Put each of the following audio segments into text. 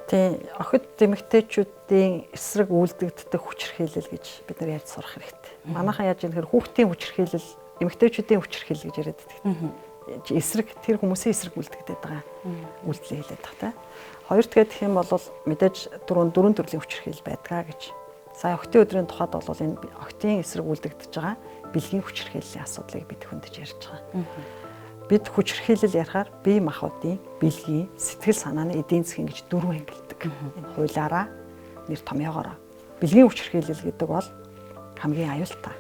Тийм охид эмэгтэйчүүдийн эсрэг үйлдэгддэг хүчирхийлэл гэж бид нар яаж сурах хэрэгтэй. Манайхан яаж юм хэрэг хүүхдийн хүчирхийлэл, эмэгтэйчүүдийн хүчирхийлэл гэж яриад байдаг. Эсрэг тэр хүмүүсийн эсрэг үйлдэгдээд байгаа үйлдэл хэлээд байгаа та. Хоёр дахь гэх юм бол мэдээж дөрвөн төрлийн хүчирхийлэл байдгаа гэж. Сая охидын өдрийн тухайд бол энэ охидын эсрэг үйлдэгдэж байгаа бэлгийн хүчирхийллийн асуудлыг бид хүндэж ярьж байгаа. Бид хүчирхийлэл ярихаар бие махбодын бэлгийн сэтгэл санааны эдийн засгийн гэж дөрвөн ангилдаг. Энэ хуулиараа нэр томьёогоороо. Бэлгийн хүчирхийлэл гэдэг бол хамгийн аюултай.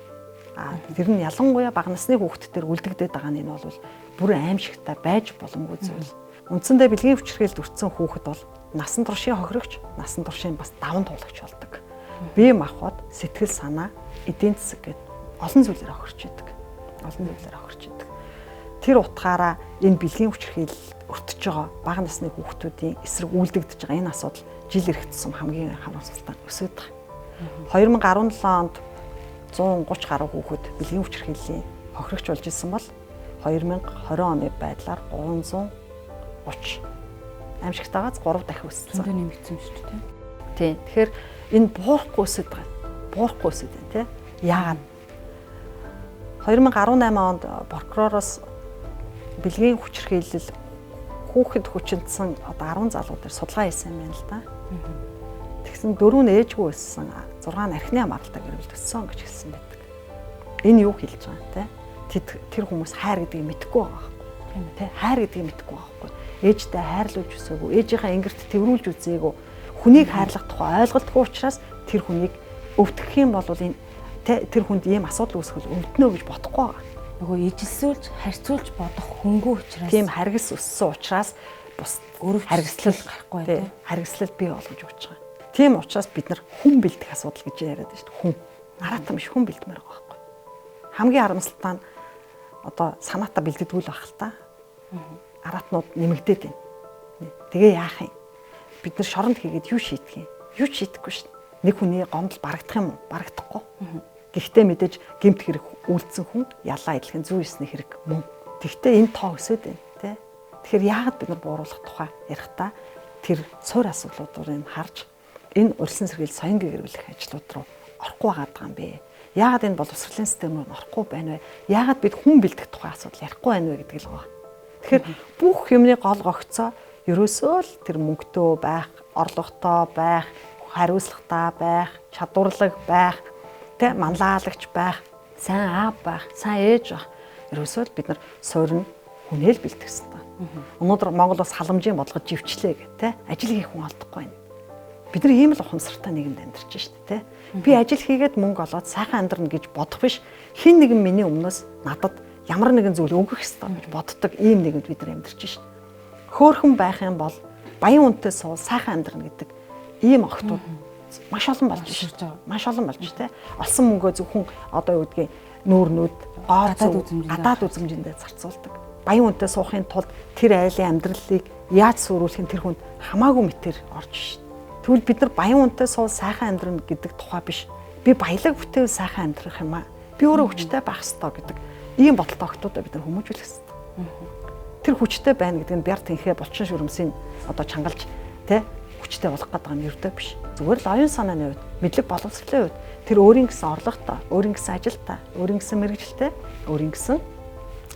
Тэр нь ялангуяа бага насны хүүхдүүдээр үлдэгдээд байгаа нь энэ бол бүр аимшигтай байж боломгүй зүйл. Үндсэндээ бэлгийн хүчирхийлэлд өртсөн хүүхэд бол насан туршийн хохирогч, насан туршийн бас даван туулагч болдог. Бие махбод, сэтгэл санаа, эдийн засаг гэдэг олон зүйлээр хохирч идэг. Олон зүйлээр хохирч идэг. Тэр утгаараа энэ бэлгийн хүчирхийлэл өртөж байгаа бага насны хүүхдүүдийн эсрэг үйлдэгдэж байгаа энэ асуудал жил ирэх тусам хамгийн харамсалтай өсөж байгаа. 2017 онд 130 гаруй хүүхэд бэлгийн хүчирхийллийн хохирогч болж исэн бол 2020 оны байдлаар 330 аимшигтайгаас 3 дахин өссөн. Зөндөө нэмэгдсэн шүү дээ. Тийм. Тэгэхээр энэ буурахгүй өсөж байгаа. Буурахгүй өсөж байна тийм. Яагаад? 2018 онд прокуророос бэлгийн хүчирхийлэл хүүхэд хүчинтсэн одоо 10 залуу дээр судалгаа хийсэн юм байна л да. Тэгсэн 4 нь ээжгүй өссөн, 6 нь архины амралтай гэрэл төссөн гэж хэлсэн байдаг. Энэ юу хэлж байгаа те? Тэр хүмүүс хайр гэдгийг мэдэхгүй байгаа байхгүй. Тийм үү те? Хайр гэдгийг мэдэхгүй байгаа байхгүй. Ээжтэй хайрлуулж өсөөгүй, ээжийнхээ ингэрт тэрвүүлж үзээгүй, хүнийг хайрлах тухай ойлголтгүй учраас тэр хүнийг өвдөх юм бол энэ тэр хүнд ийм асуудал үүсгэл өвднө гэж бодохгүй байгаа. Нөгөө ижилсүүлж, харьцуулж бодох хөнгөө учраас тийм харгас өссөн учраас бус өөрөө харгислал гарахгүй байх. Харгислал бий болгож өгч байгаа. Тийм учраас бид нар хүн бэлдэх асуудал гэж яриад байна шүү дээ. Хүн. Аратан биш хүн бэлдмээр байгаа байхгүй. Хамгийн харамсалтай нь одоо санаатаа бэлддэггүй л байх л та. Аратнууд нэмэгдээд байна. Тэгээ яах юм? Бид нар шоронд хийгээд юу шийдэх юм? Юу ч шийдэхгүй шүү дээ. Нэг хүний гомдол барагдах юм уу? Барагдахгүй. Гэхдээ мэдээж гэмт хэрэг үйлдсэн хүн ялаа идэх нь зүй ёсны хэрэг мөн. Тэгвэл энэ тоо өсөд байна тий. Тэгэхээр яагаад бид нар бууруулах тухай ярихдаа тэр суур асуудлуудыг харж энэ урьдчилан сэргийлэл соён гэрүүлэх ажлууд руу орохгүй байгаа юм бэ? Яагаад энэ боловсролын систем руу орохгүй байна вэ? Яагаад бид хүн бэлдэх тухай асуудал ярихгүй байна вэ гэдэг л байгаа. Тэгэхээр бүх юмны гол гогцоо ерөөсөө л тэр мөнгөтэй байх, орлоготой байх, хариуцлагатай байх, чадварлаг байх, тэ манлайлагч байх, сайн аав байх, сайн ээж байх. Ерөөсөө л бид нар суурь нь хүнээл бэлдэх хэрэгтэй. Өнөөдөр Монгол бас халамжийн бодлого живчлээ гэх тэ ажил хийх хүн олдохгүй байна. Бид нар ийм л ухамсартай нийгэмд амьдарч байна шүү дээ тэ. Би ажил хийгээд мөнгө олоод сайхан амьдрна гэж бодох биш. Хин нэгэн миний өмнөөс надад ямар нэгэн зүйл өгөх ёстой гэж боддог ийм нийгэмд бид нар амьдарч байна. Хөөхөн байх юм бол баян үнэтэй суул сайхан амьдрна гэдэг ийм охтууд маш олон болж ирж байгаа. Маш олон болж тэ. Олсон мөнгөө зөвхөн одоо юу гэдгийг нүүрнүүд, гадаад үзмжиндээ зарцуулдаг. Баян үнэтэй суухын тулд тэр айлын амьдралыг яаж сүрүүлэх нь тэр хүнд хамаагүй мэтэр орж шин. Тэгвэл бид нар баян үнэтэй суул сайхан амьдрна гэдэг тухай биш. Би баялаг бүтээл сайхан амьдрах юм аа. Би өөрөө хүчтэй байх ёстой гэдэг ийм бодолтой охтуудаа бид нар хүмүүжүүлэх ёстой. Тэр хүчтэй байна гэдэг нь бяр тэнхээ булчин шүрмсийн одоо чангалж тэ хүчтэй болох гэдэг нь ердөө биш. Зүгээр л оюун санааны хувьд, мэдлэг боловсролын хувьд тэр өөрийн гэсэн орлоготой, өөрийн гэсэн ажилтай, өөрийн гэсэн мэргэжилтэй, өөрийн гэсэн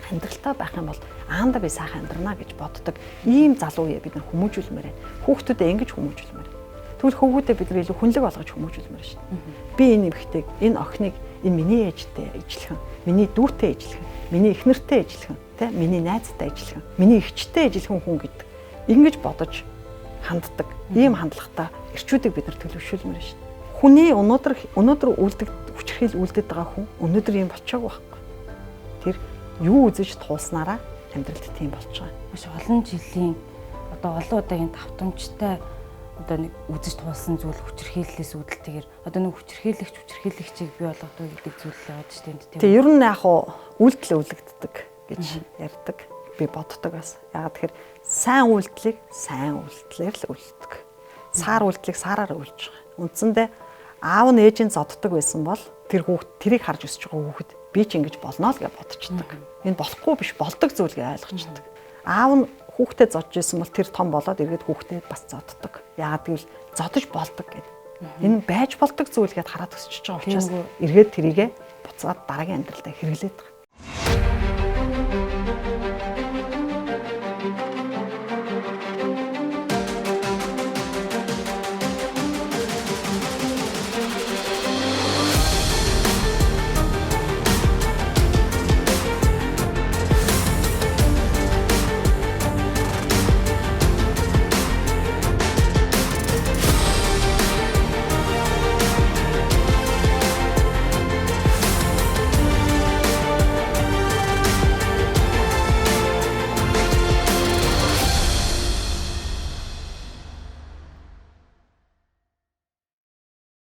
амьдралтай байх юм бол аанда би сайхан амьдрнаа гэж боддог ийм залуу яа бид нар хүмүүжүүлмээр байна. Хүүхдүүдэд ингэж хүмүүжүүлмээр. Тэгвэл хүүхдүүдэд бид нар илүү хүнлэг болгож хүмүүжүүлмээр шин. Би энэ эмэгтэйг, энэ охиныг энэ миний ээжтэй ижлэхэн, миний дүүтэй ижлэхэн, миний эхнэртэй ижлэхэн, тэ миний найзтай ижлэхэн, миний эгчтэй ижлэхэн хүн гэдэг ингэж бодож ханддаг. Ийм хандлагатай эрчүүдийг бид нар төлөвшүүлмээр шин. Хүний өнөөдөр хүчирхийл үлдээд байгаа хүн өнөөдөр ийм болчихоогүй байхгүй. Тэр юу үзэж туулснараа амьдралд тийм болж байгаа. Маш олон жилийн одоо олон удаагийн давтамжтай одоо нэг үзэж туулсан зүйл хүчирхийллээс үүдэлтэйгээр одоо нэг хүчирхийлэгчийг бий болгодог гэдэг зүйл яваад штэ тийм. Тэгээ ер нь яг үйлдэл үлддэг гэж ярьдаг. Би боддог бас. Ягаад тэгэхээр сайн үйлдэлийг сайн үйлдэлээр л үлддэг. Саар үйлдэлийг саараар үлдэж байгаа. Үндсэндээ аав нь ээжийн зоддог байсан бол тэр хүүхд тэрийг харж өсөж байгаа хүүхэд би ч ингэж болно л гэж бодчихдаг. Энэ болохгүй биш болдог зүйл гэж ойлгочдөг. Аав нь хүүхдээ зодж исэн бол тэр том болоод эргээд хүүхдээ бас зоддог. Яагаад гэвэл зодож болдог гэдэг. Энэ байж болдог зүйл гэдээ хараад өсөж байгаа учраас эргээд тэрийгэ буцаад дараагийн амьдралдаа хэрэглээд байгаа.